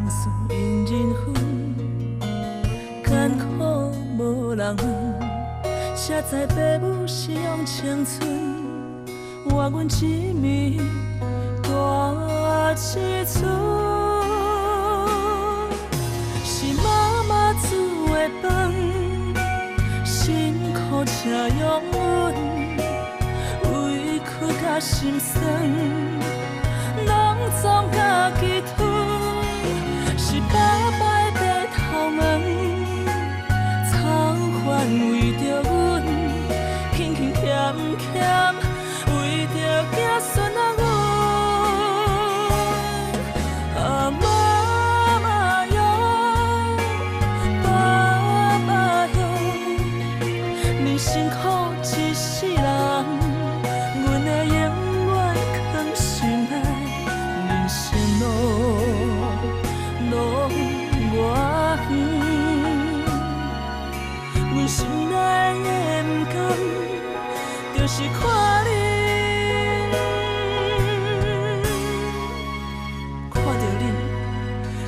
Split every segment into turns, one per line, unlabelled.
事因人分，艰苦无人问。谁知父母是用青春换阮一暝大青春。是妈妈煮的饭，辛苦才养阮，委屈甲心酸，拢总家己吞。是爸爸的白头毛，操烦为着阮，轻轻欠欠，为着子孙仔阮。啊妈妈哟，爸爸哟，你辛苦一世人，阮会永远藏心内，人生路我远，阮心内的不甘，就是看你，看着你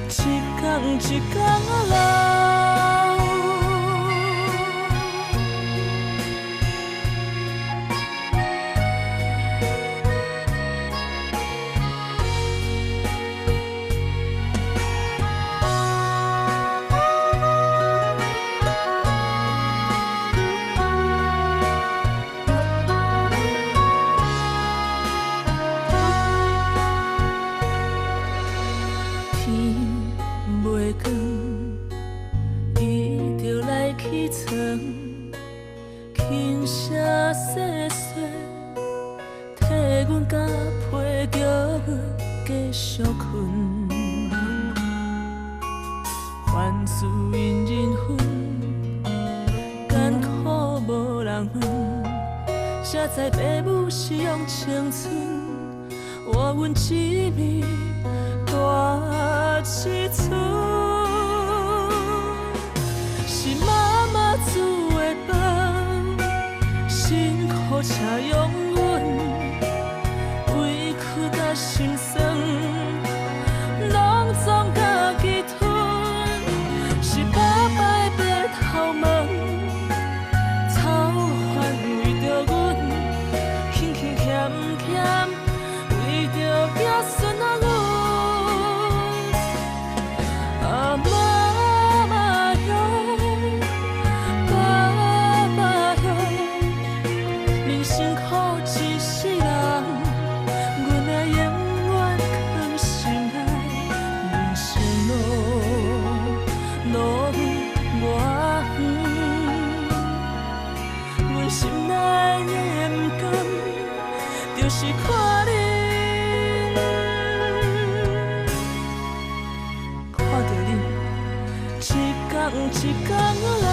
一天一天老。轻声细细，替阮甲被叫阮继续困。凡事因人分，艰苦无人问。谁知父母是用青春换阮一暝大青春。是妈妈煮的饭，辛苦才养阮，委屈甲心酸，拢总家己吞。是爸爸的白头毛，操烦为着阮，轻轻欠欠，为着子孙仔阮。啊妈妈哟，爸爸哟，恁辛苦一世人，阮会永远藏心内。人生路我远，阮心内的不甘，就是看你，看着你一天一天老。